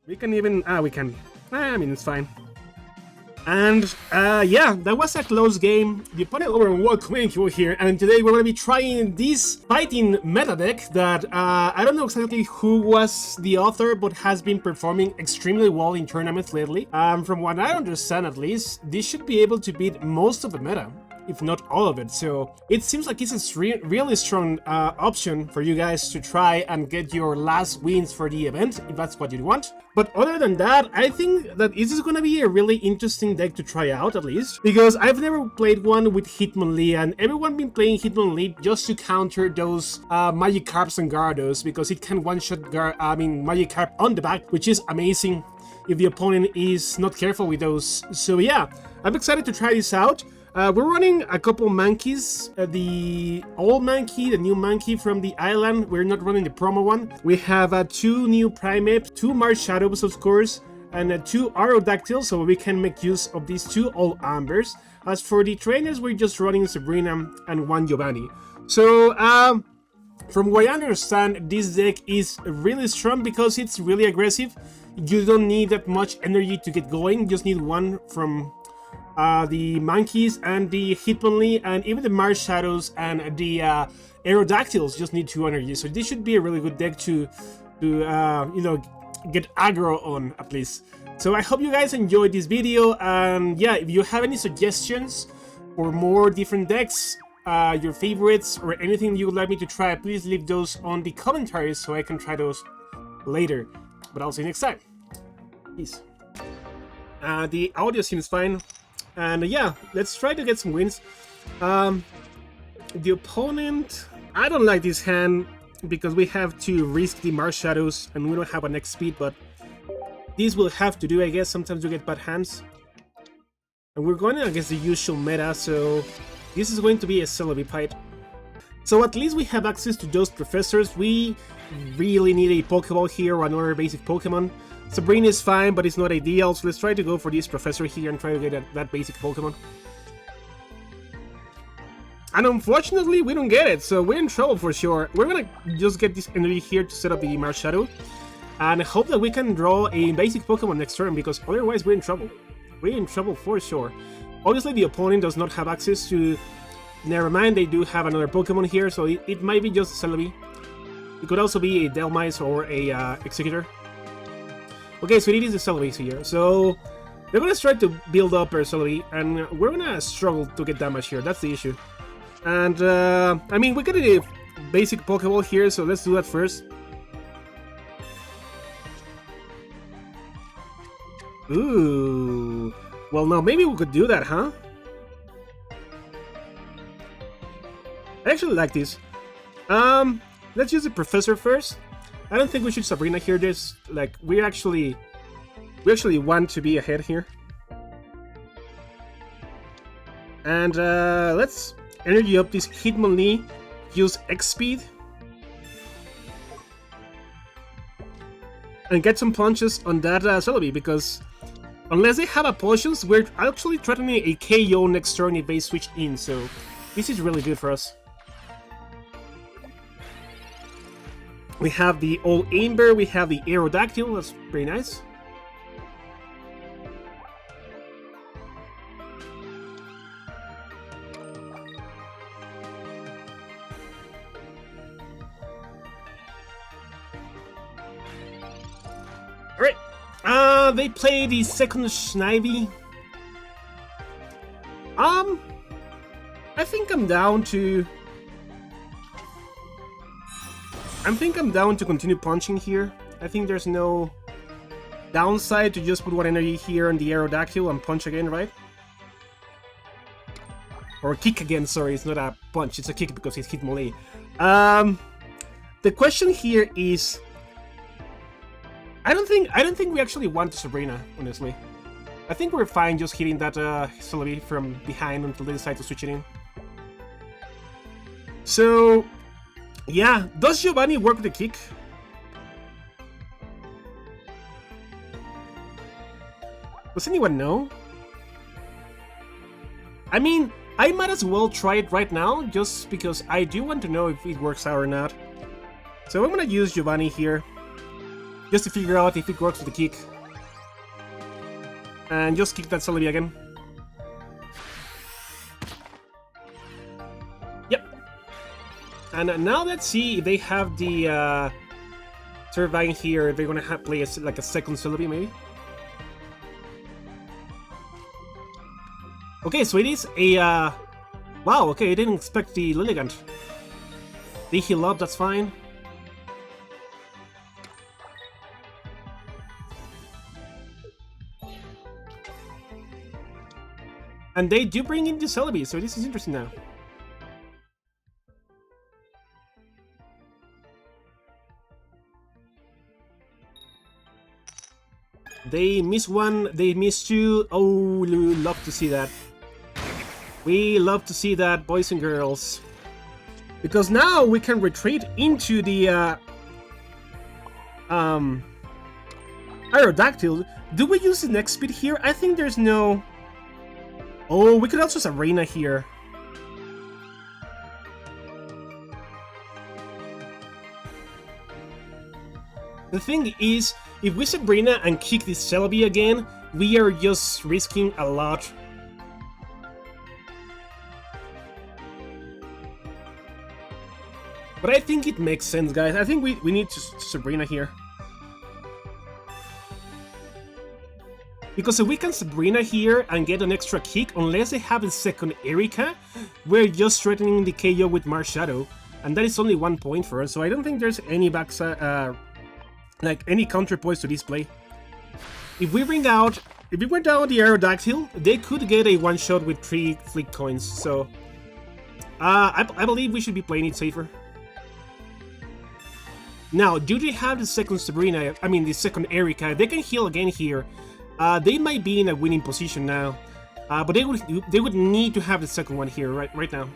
We can even... we can... I mean, it's fine. And, yeah, that was a close game. The opponent overall Quenko here, and today we're going to be trying this fighting meta deck that, I don't know exactly who was the author, but has been performing extremely well in tournaments lately. From what I understand, at least, this should be able to beat most of the meta, if not all of it. So it seems like it's a really strong option for you guys to try and get your last wins for the event, if that's what you want. But other than that, I think that this is going to be a really interesting deck to try out, at least, because I've never played one with Hitmonlee, and everyone been playing Hitmonlee just to counter those Magikarps and Gyarados, because it can one-shot Magikarp on the back, which is amazing if the opponent is not careful with those. So yeah, I'm excited to try this out. We're running a couple Monkeys, the old Monkey, the new Monkey from the island. We're not running the promo one. We have 2 new Primeape, 2 MARSHADOWs of course, and 2 Aerodactyls, so we can make use of these 2 All Ambers. As for the trainers, we're just running Sabrina and 1 Giovanni. So, from what I understand, this deck is really strong because it's really aggressive. You don't need that much energy to get going, you just need 1 from the Monkeys and the Hitmonlee, and even the MARSHADOWs and the Aerodactyls just need 2 energy. So this should be a really good deck to you know, get aggro on, at least. So I hope you guys enjoyed this video, and yeah, if you have any suggestions for more different decks, your favorites, or anything you would like me to try, please leave those on the commentaries so I can try those later. But I'll see you next time. Peace. The audio seems fine. And yeah, let's try to get some wins. The opponent... I don't like this hand because we have to risk the MARSHADOWs and we don't have an X speed, but this will have to do, I guess. Sometimes we get bad hands. And we're going against the usual meta, so this is going to be a Celebi fight. So at least we have access to those professors. We really need a Pokeball here or another basic Pokemon. Sabrina is fine, but it's not ideal, so let's try to go for this professor here and try to get that basic Pokemon. And unfortunately, we don't get it, so we're in trouble for sure. We're gonna just get this energy here to set up the MARSHADOW, and hope that we can draw a basic Pokemon next turn, because otherwise we're in trouble. We're in trouble for sure. Obviously, the opponent does not have access to... Never mind, they do have another Pokemon here, so it might be just a Celebi. It could also be a Delmise or a Executor. Okay, so it is a Celebi here, so they're gonna try to build up our Celebi, and we're gonna struggle to get damage here, that's the issue. And, I mean, we got a basic Pokeball here, so let's do that first. Ooh, well, no, maybe we could do that, huh? I actually like this. Let's use the Professor first. I don't think we should Sabrina here. There's like we actually want to be ahead here. And let's energy up this Hitmonlee. Use X speed and get some punches on that Celebi, because unless they have a potions, we're actually threatening a KO next turn if they switch in. So this is really good for us. We have the old Amber, we have the Aerodactyl, that's pretty nice. Alright, they play the second Snivy. I think I'm down to... continue punching here. I think there's no downside to just put 1 energy here on the Aerodactyl and punch again, right? Or kick again, sorry, it's not a punch, it's a kick because it's Hitmonlee. The question here is... I don't think we actually want Sabrina, honestly. I think we're fine just hitting that Celebi from behind until they decide to switch it in. So... yeah, does Giovanni work with the kick? Does anyone know? I mean, I might as well try it right now, just because I do want to know if it works out or not. So I'm gonna use Giovanni here. just to figure out if it works with the kick. And just kick that Celebi again. Yep. And now let's see if they have the Turbine here. If they're gonna play like a second Celebi, maybe. Okay, so it is a wow. Okay, I didn't expect the Lilligant. They heal up. That's fine. And they do bring in the Celebi, so this is interesting now. They miss one, they miss two. Oh, we love to see that. We love to see that, boys and girls. Because now we can retreat into the Aerodactyl. Do we use the next speed here? I think there's no... Oh, we could also Sabrina here. The thing is, if we Sabrina and kick this Celebi again, we are just risking a lot. But I think it makes sense, guys. I think we need to Sabrina here. Because if we can Sabrina here and get an extra kick, unless they have a second Erika, we're just threatening the KO with MARSHADOW. And that is only 1 point for us, so I don't think there's any like any counterpoints to this play. If we bring down the Aerodactyl, they could get a one-shot with 3 Flick coins, so... I believe we should be playing it safer. Now, do they have the second Sabrina, I mean the second Erika? They can heal again here. They might be in a winning position now, but they would need to have the second one here right now.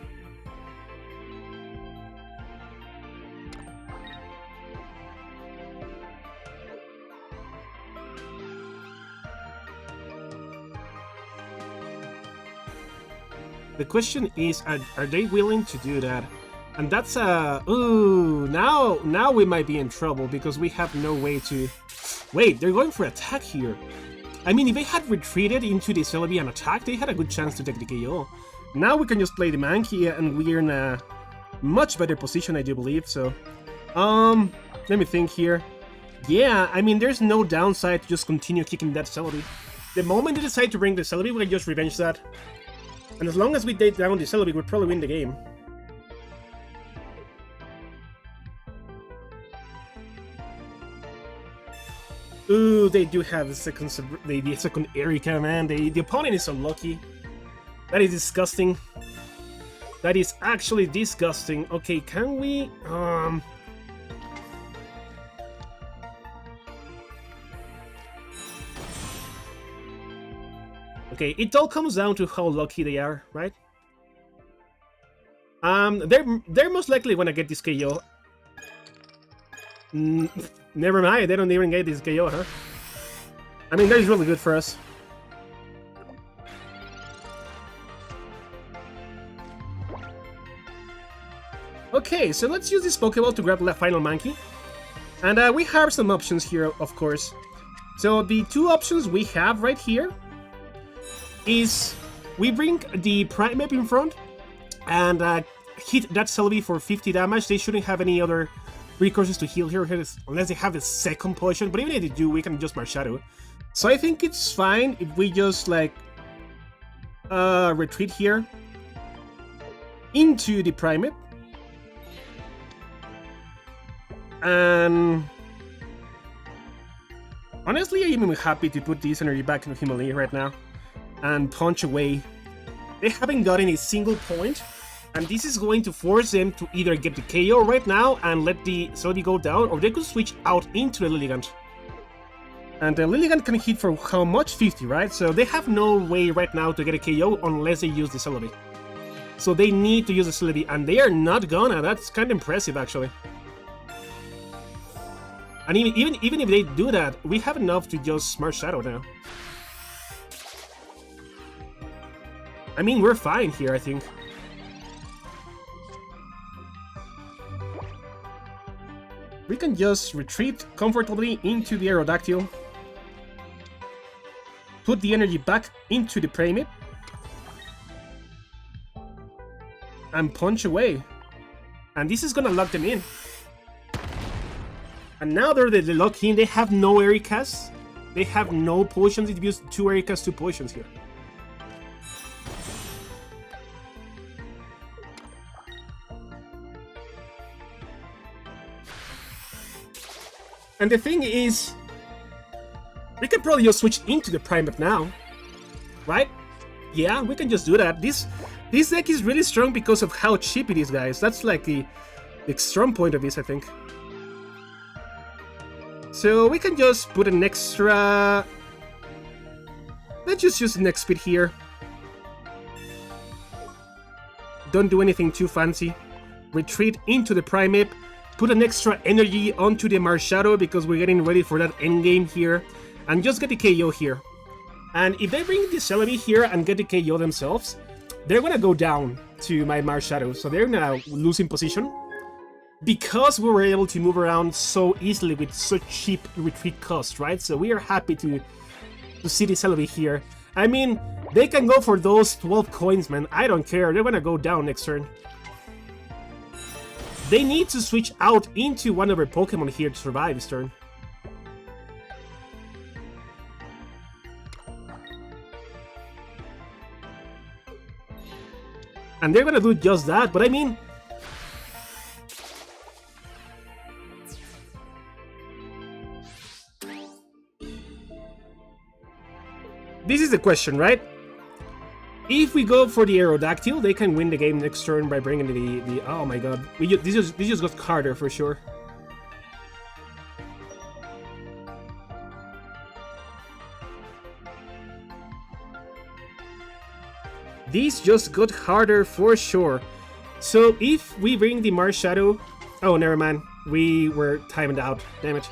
The question is, are they willing to do that? And that's ooh, now we might be in trouble because we have no way to... Wait, they're going for attack here. I mean, if they had retreated into the Celebi and attacked, they had a good chance to take the KO. Now we can just play the Mankey and we're in a much better position, I do believe, so... let me think here. Yeah, I mean, there's no downside to just continue kicking that Celebi. The moment they decide to bring the Celebi, we can just revenge that. And as long as we take down the Celebi, we'll probably win the game. Ooh, they do have the second Erika, man. The opponent is unlucky. That is disgusting. That is actually disgusting. Okay, can we... Okay, it all comes down to how lucky they are, right? They're most likely gonna get this KO. Never mind, they don't even get this KO, huh? I mean, that is really good for us. Okay, so let's use this Pokeball to grab the final Mankey. And we have some options here, of course. So the two options we have right here is we bring the Primeape in front and hit that Celebi for 50 damage. They shouldn't have any other recourses to heal here unless they have the second potion, but even if they do, we can just MARSHADOW. So I think it's fine if we just like retreat here into the Primeape. And honestly, I'm even happy to put this energy back into HITMONLEE right now and punch away. They haven't gotten a single point, and this is going to force them to either get the KO right now and let the Celebi go down, or they could switch out into the Lilligant. And the Lilligant can hit for how much? 50, right? So they have no way right now to get a KO unless they use the Celebi. So they need to use the Celebi, and they are not gonna. That's kind of impressive, actually. And even if they do that, we have enough to just MARSHADOW now. I mean, we're fine here, I think. we can just retreat comfortably into the Aerodactyl. Put the energy back into the Pyramid. And punch away. And this is gonna lock them in. And now they're locked in. They have no Ericas. They have no potions. They've used 2 Ericas, 2 potions here. And the thing is, we can probably just switch into the Primate now, right? Yeah, we can just do that. This deck is really strong because of how cheap it is, guys. That's like the strong point of this, I think. So we can just put an extra... Let's just use the next speed here. Don't do anything too fancy. Retreat into the Primate. Put an extra energy onto the MARSHADOW because we're getting ready for that endgame here. And just get the KO here. And if they bring the Celebi here and get the KO themselves, they're gonna go down to my MARSHADOW. So they're now losing position. Because we were able to move around so easily with such cheap retreat cost, right? So we are happy to see the Celebi here. I mean, they can go for those 12 coins, man. I don't care. They're gonna go down next turn. They need to switch out into one of their Pokemon here to survive this turn. And they're gonna do just that, but I mean... This is the question, right? If we go for the Aerodactyl, they can win the game next turn by bringing the oh my god. This just got harder for sure. These just got harder for sure. So if we bring the MARSHADOW... Oh, never mind. We were timed out. Damn it.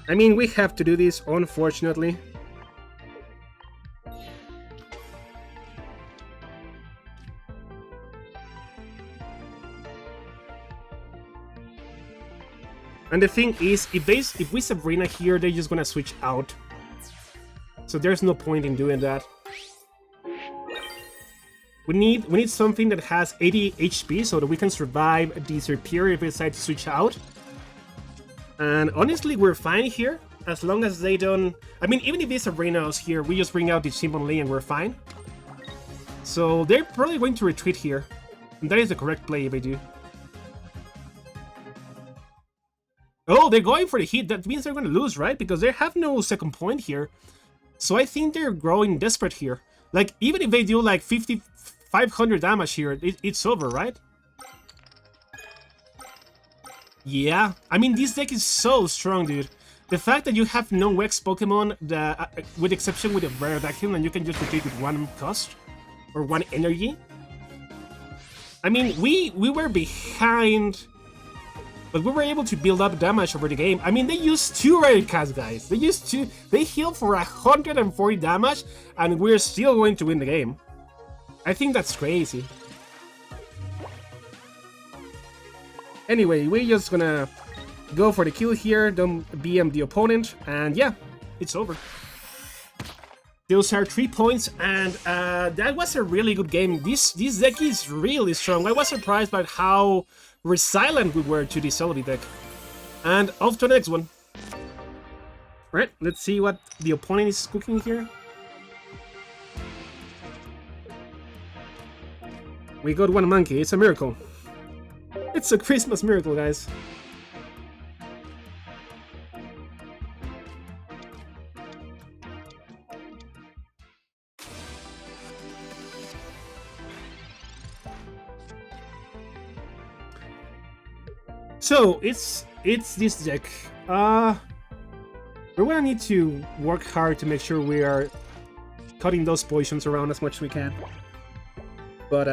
I mean, we have to do this, unfortunately. And the thing is, if we Sabrina here, they're just gonna switch out. So there's no point in doing that. We need something that has 80 HP so that we can survive the Serperior if we decide to switch out. And honestly, we're fine here, as long as they don't... I mean, even if this Sabrina is here, we just bring out the HITMONLEE and we're fine. So they're probably going to retreat here. And that is the correct play if they do. Oh, they're going for the hit. That means they're going to lose, right? Because they have no second point here. So I think they're growing desperate here. Like, even if they do like 500 damage here, it's over, right? Yeah, I mean, this deck is so strong, dude. The fact that you have no X Pokemon, with exception with a Aerodactyl, and you can just retreat with 1 cost, or 1 energy. I mean, we were behind, but we were able to build up damage over the game. I mean, they used 2 Ericas, guys. They healed for 140 damage, and we're still going to win the game. I think that's crazy. Anyway, we're just gonna go for the kill here, don't BM the opponent, and yeah, it's over. Those are 3 points, and that was a really good game. This deck is really strong. I was surprised by how resilient we were to the Celebi deck. And off to the next one. Alright, let's see what the opponent is cooking here. We got 1 monkey, it's a miracle. It's a Christmas miracle, guys. So, it's this deck. We're gonna need to work hard to make sure we are cutting those potions around as much as we can. But,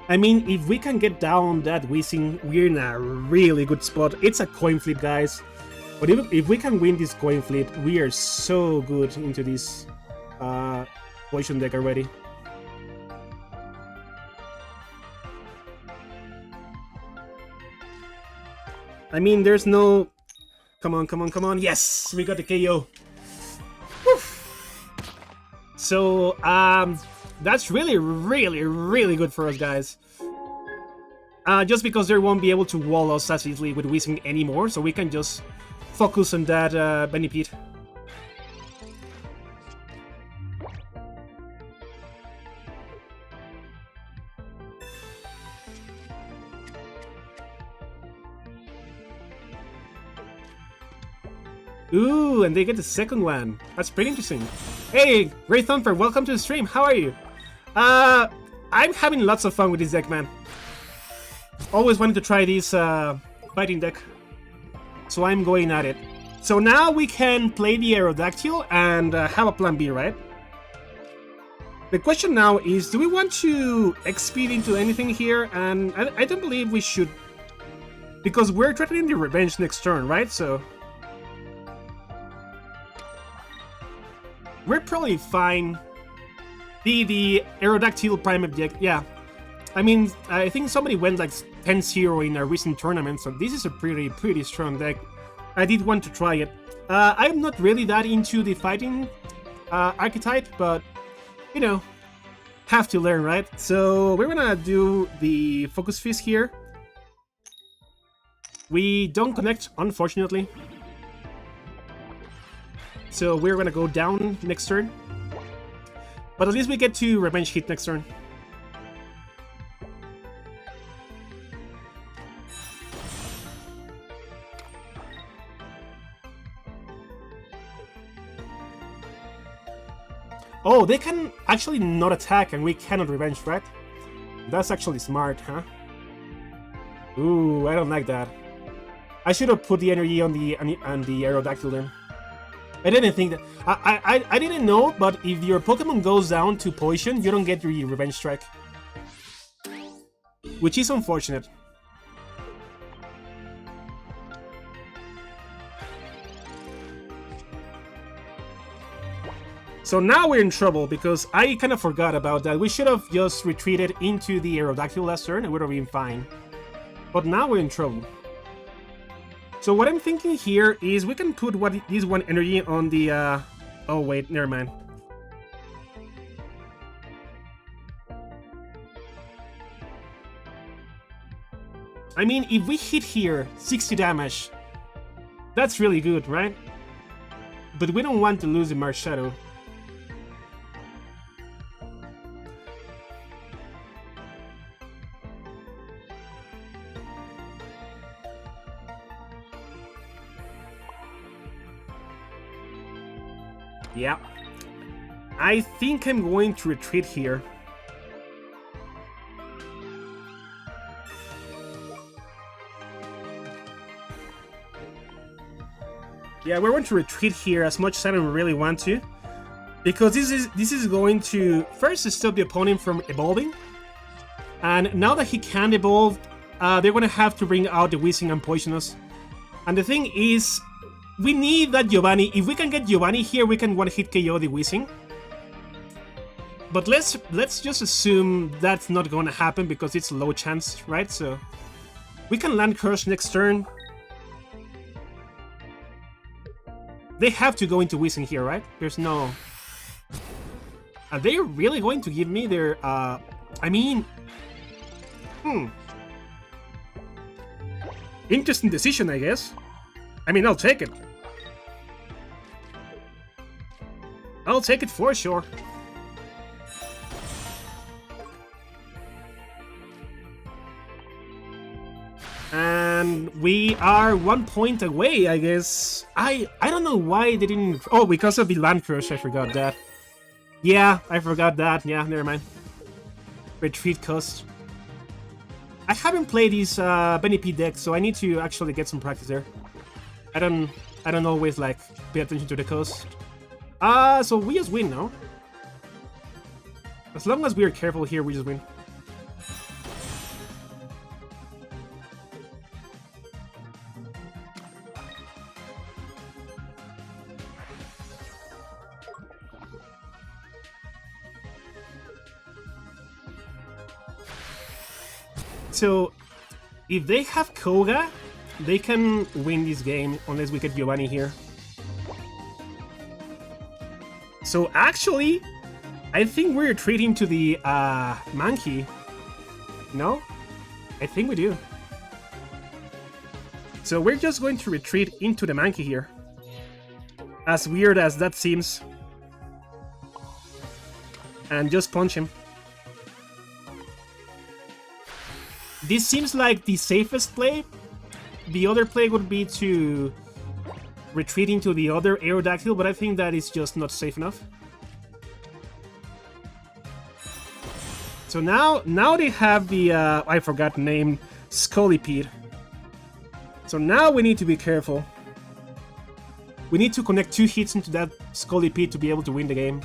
I mean, if we can get down that Weezing, we're in a really good spot. It's a coin flip, guys. But if we can win this coin flip, we are so good into this poison deck already. I mean, there's no... Come on, come on, come on. Yes! We got the KO. Woo. So, that's really, really, really good for us, guys. Just because they won't be able to wall us as easily with Weezing anymore, so we can just focus on that Benipede. Ooh, and they get the second one. That's pretty interesting. Hey, Great Thumper, welcome to the stream. How are you? I'm having lots of fun with this deck, man. Always wanted to try this fighting deck, so I'm going at it. So now we can play the Aerodactyl and have a plan B, right? The question now is, do we want to XP into anything here? And I don't believe we should, because we're threatening the revenge next turn, right? So we're probably fine. The Aerodactyl Prime Object, yeah. I mean, I think somebody went like 10-0 in a recent tournament, so this is a pretty strong deck. I did want to try it. I'm not really that into the fighting archetype, but, you know, have to learn, right? So we're gonna do the Focus Fist here. We don't connect, unfortunately. So we're gonna go down next turn. But at least we get to Revenge Hit next turn. Oh, they can actually not attack and we cannot revenge, right? That's actually smart, huh? Ooh, I don't like that. I should have put the energy on the Aerodactyl then. I didn't think that. I didn't know, but if your Pokemon goes down to poison, you don't get the Revenge Strike. Which is unfortunate. So now we're in trouble, because I kind of forgot about that. We should have just retreated into the Aerodactyl last turn and we would have been fine. But now we're in trouble. So what I'm thinking here is we can put this one energy on the... Oh wait, never mind. I mean, if we hit here 60 damage, that's really good, right? But we don't want to lose the MARSHADOW. Yeah, I think I'm going to retreat here. Yeah, we're going to retreat here as much as I don't really want to, because this is going to first stop the opponent from evolving, and now that he can evolve, they're going to have to bring out the Weezing and Poisonous. And the thing is, we need that Giovanni. If we can get Giovanni here, we can one-hit KO the Weezing. But let's just assume that's not going to happen because it's low chance, right? So we can land Crush next turn. They have to go into Weezing here, right? There's no... Are they really going to give me their... I mean... Interesting decision, I guess. I mean, I'll take it. I'll take it for sure. And we are 1 point away, I guess. I don't know why they didn't... Oh, because of the Land Crush, I forgot that. Yeah, I forgot that. Yeah, never mind. Retreat cost. I haven't played this Benipede deck, so I need to actually get some practice there. I don't always like pay attention to the cost. So we just win now. As long as we are careful here, we just win. So, if they have Koga, they can win this game unless we get Giovanni here. So actually, I think we're retreating to the Monkey. No? I think we do. So we're just going to retreat into the Monkey here. As weird as that seems. And just punch him. This seems like the safest play. The other play would be to retreat into the other Aerodactyl, but I think that is just not safe enough. So now they have the, I forgot the name, Scolipede. So now we need to be careful. We need to connect 2 hits into that Scolipede to be able to win the game.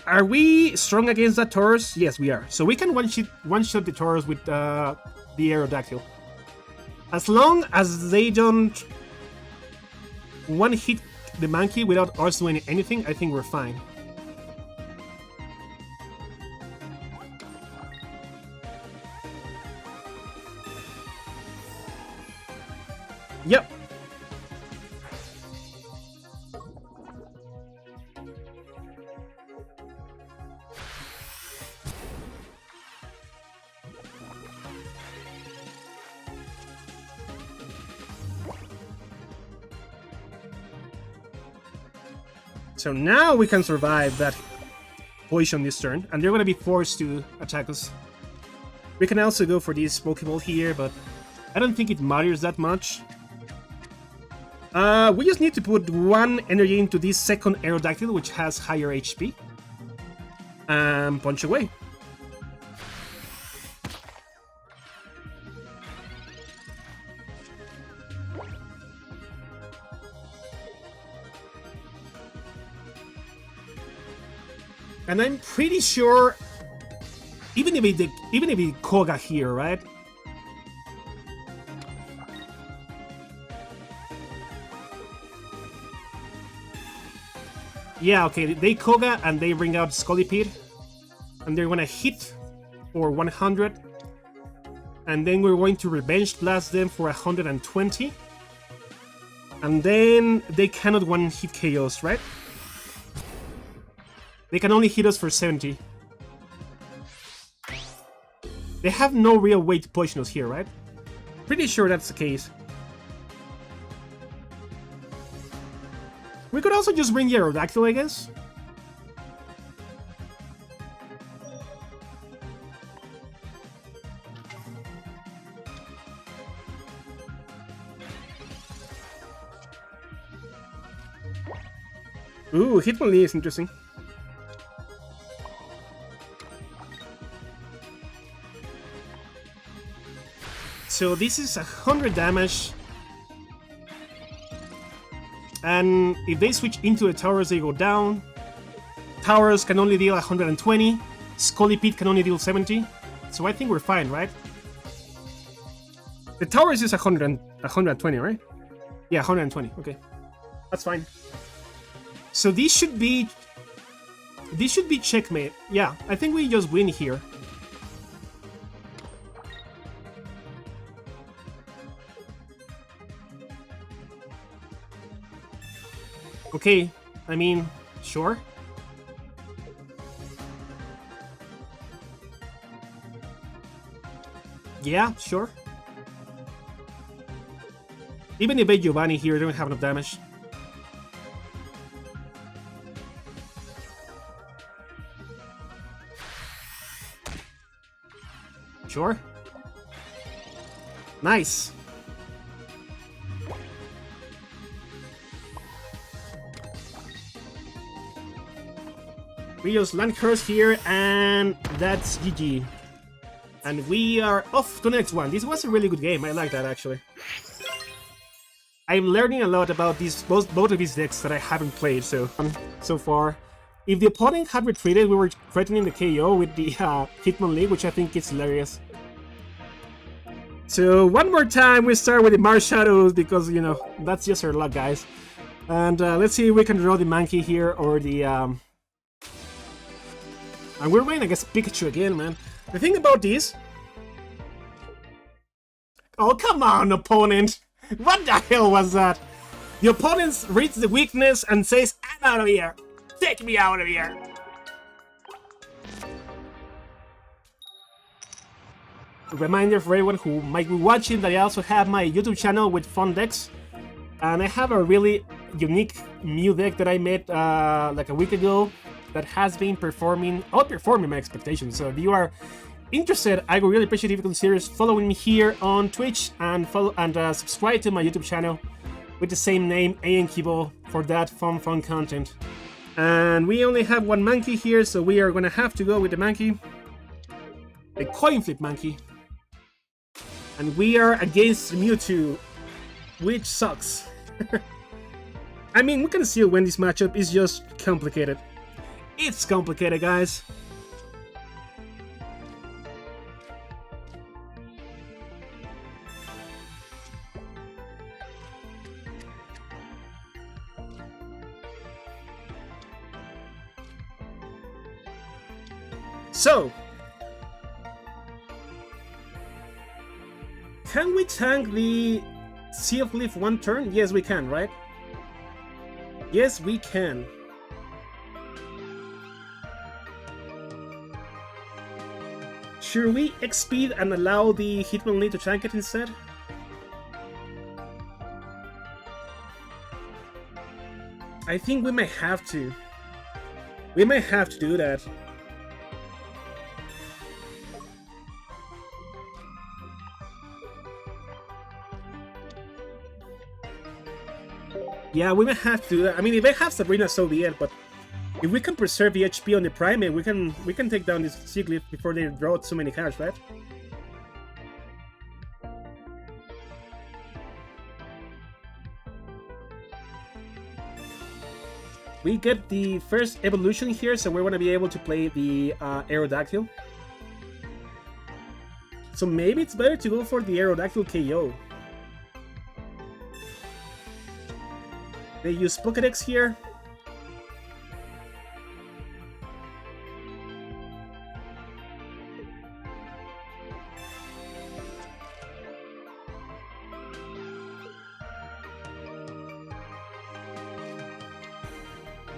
Are we strong against that Taurus? Yes, we are. So we can one-shot the Taurus with the Aerodactyl. As long as they don't one-hit the Monkey without us doing anything, I think we're fine. Yep. So now we can survive that poison this turn, and they're going to be forced to attack us. We can also go for this Pokeball here, but I don't think it matters that much. We just need to put 1 energy into this second Aerodactyl, which has higher HP, and punch away. And I'm pretty sure, even if it Koga here, right? Yeah, okay, they Koga and they bring out Scolipede, and they're gonna hit for 100, and then we're going to Revenge Blast them for 120, and then they cannot one-hit KOs, right? They can only hit us for 70. They have no real way to poison us here, right? Pretty sure that's the case. We could also just bring the Aerodactyl, I guess. Ooh, Hitmonlee is interesting. So this is 100 damage. And if they switch into a Taurus, they go down. Taurus can only deal 120. Scolipede can only deal 70. So I think we're fine, right? The Taurus is 120, right? Yeah, 120. Okay. That's fine. So this should be checkmate. Yeah, I think we just win here. Okay, I mean, sure. Yeah, sure. Even if they Giovanni here, they don't have enough damage. Sure. Nice. We just land curse here, and that's GG. And we are off to the next one. This was a really good game. I like that, actually. I'm learning a lot about both of these decks that I haven't played so far. If the opponent had retreated, we were threatening the KO with the Hitmonlee, which I think is hilarious. So one more time, we start with the MARSHADOW because, you know, that's just our luck, guys. And let's see if we can draw the Monkey here or the And we're running against Pikachu again, man. The thing about this... Oh, come on, opponent! What the hell was that? The opponent reads the weakness and says, I'm out of here! Take me out of here! A reminder for everyone who might be watching that I also have my YouTube channel with fun decks. And I have a really unique Mew deck that I made like a week ago that has been outperforming my expectations. So if you are interested, I would really appreciate if you consider following me here on Twitch and subscribe to my YouTube channel with the same name, ANKibo, for that fun content. And we only have one monkey here, so we are gonna have to go with the monkey. A coin flip monkey. And we are against Mewtwo, which sucks. I mean, we can still win this matchup, it's just complicated. It's complicated, guys. So, can we tank the Sea of Leaf one turn? Yes, we can, right? Yes, we can. Should we X-Speed and allow the Hitmonlee to tank it instead? I think we might have to. We might have to do that. Yeah, we might have to do that. I mean, if I have Sabrina, so be it, but if we can preserve the HP on the Primate, we can take down this Seaglyph before they draw so many cards, right? We get the first evolution here, so we're gonna be able to play the Aerodactyl. So maybe it's better to go for the Aerodactyl KO. They use Pokédex here.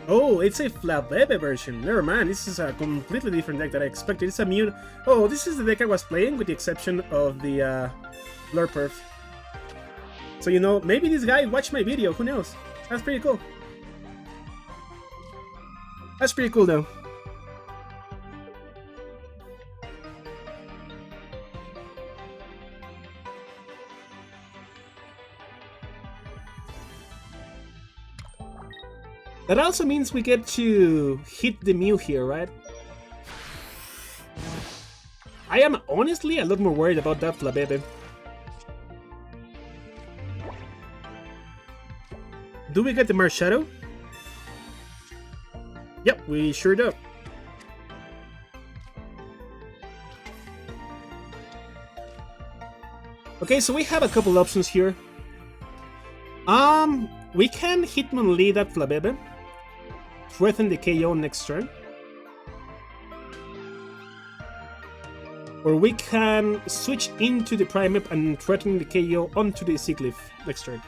Oh, it's a Flabébé version. Never mind, this is a completely different deck that I expected. It's a Mew. Oh, this is the deck I was playing, with the exception of the Blurperf. So, you know, maybe this guy watched my video, who knows? That's pretty cool. That's pretty cool, though. That also means we get to hit the Mew here, right? I am honestly a lot more worried about that Flabébé. Do we get the MARSHADOW? Yep, we sure do. Okay, so we have a couple options here. We can Hitmonlee that Flabébé, threaten the KO next turn. Or we can switch into the Primate and threaten the KO onto the Seaglyph next turn.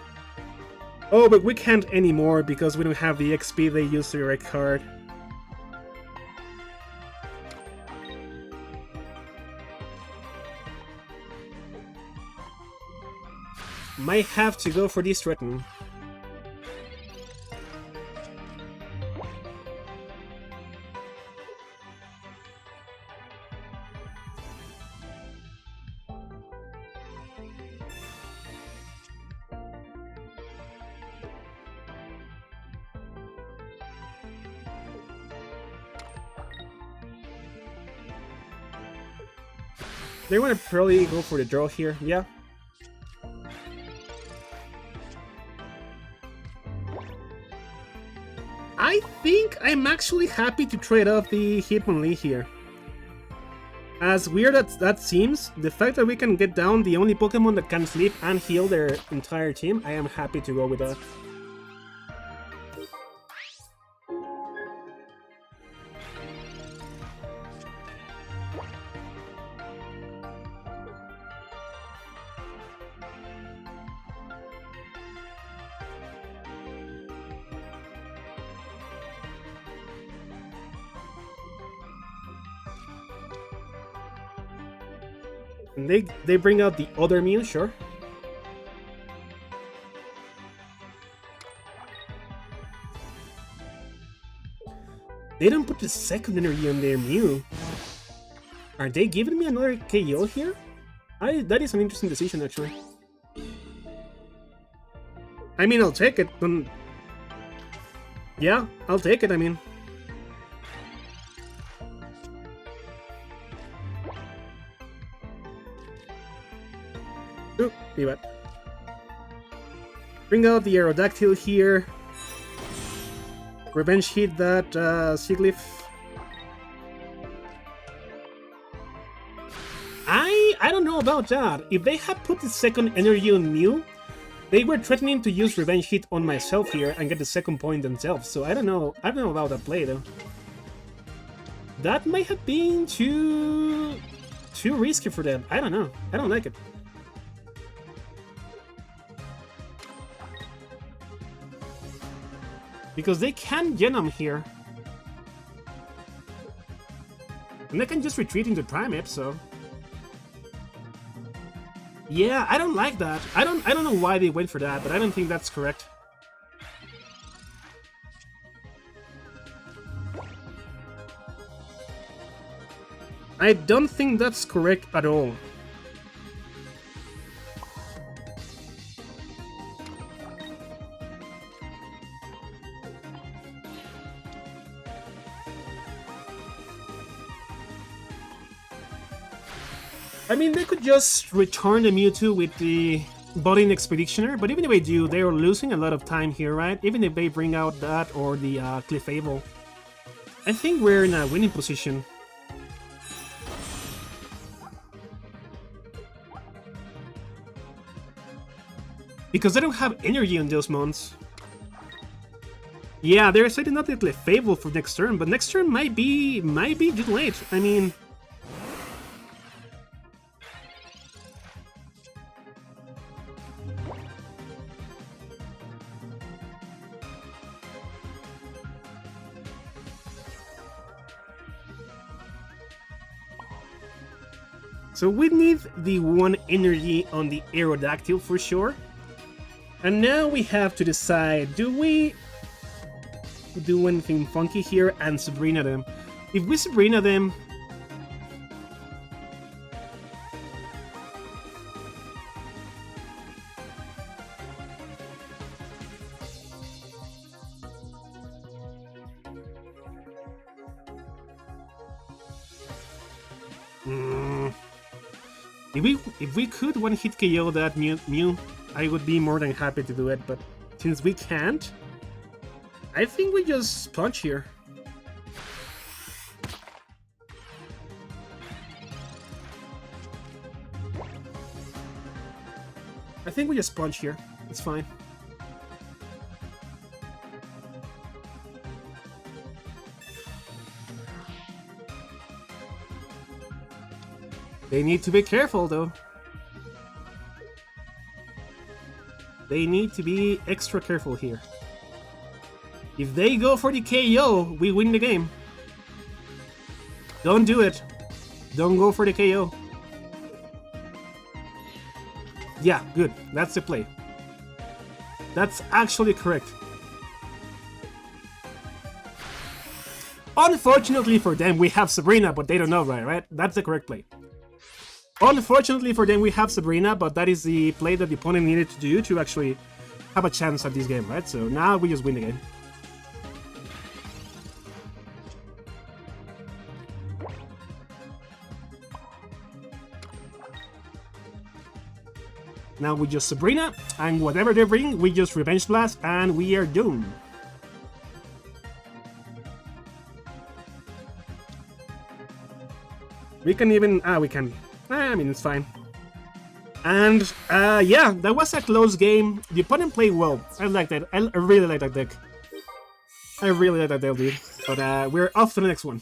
Oh, but we can't anymore because we don't have the XP they use to direct card. Might have to go for this threaten. They want to probably go for the draw here, yeah. I think I'm actually happy to trade off the Hitmonlee here. As weird as that seems, the fact that we can get down the only Pokemon that can sleep and heal their entire team, I am happy to go with that. And they bring out the other Mew, sure. They don't put the second energy on their Mew. Are they giving me another KO here? That is an interesting decision, actually. I mean, I'll take it. Yeah, I'll take it, I mean. Oop, be bad. Bring out the Aerodactyl here. Revenge hit that Siglif. I don't know about that. If they had put the second energy on Mew, they were threatening to use Revenge hit on myself here and get the second point themselves. So I don't know about that play though. That might have been too risky for them. I don't know. I don't like it. Because they can Genom here. And they can just retreat into Primeape, so... Yeah, I don't like that. I don't know why they went for that, but I don't think that's correct. I don't think that's correct at all. I mean, they could just return the Mewtwo with the Bottling Expeditioner, but even if they do, they are losing a lot of time here, right? Even if they bring out that or the Clefable. I think we're in a winning position. Because they don't have energy on those mons. Yeah, they're setting up the Clefable for next turn, but next turn might be too late. I mean... So we need the one energy on the Aerodactyl for sure. And now we have to decide, do we do anything funky here and Sabrina them? If we Sabrina them... If we could one-hit KO that Mew, I would be more than happy to do it, but since we can't, I think we just punch here. I think we just punch here. It's fine. They need to be careful, though. They need to be extra careful here. If they go for the KO, we win the game. Don't do it. Don't go for the KO. Yeah, good. That's the play. That's actually correct. Unfortunately for them, we have Sabrina, but they don't know, right? That's the correct play. Unfortunately for them, we have Sabrina, but that is the play that the opponent needed to do to actually have a chance at this game, right? So now we just win the game. Now we just Sabrina, and whatever they bring, we just Revenge Blast, and we are doomed. We can even... we can... I mean, it's fine. And, yeah, that was a close game. The opponent played well. I like that. I really like that deck. I really like that deck, dude. But, we're off to the next one.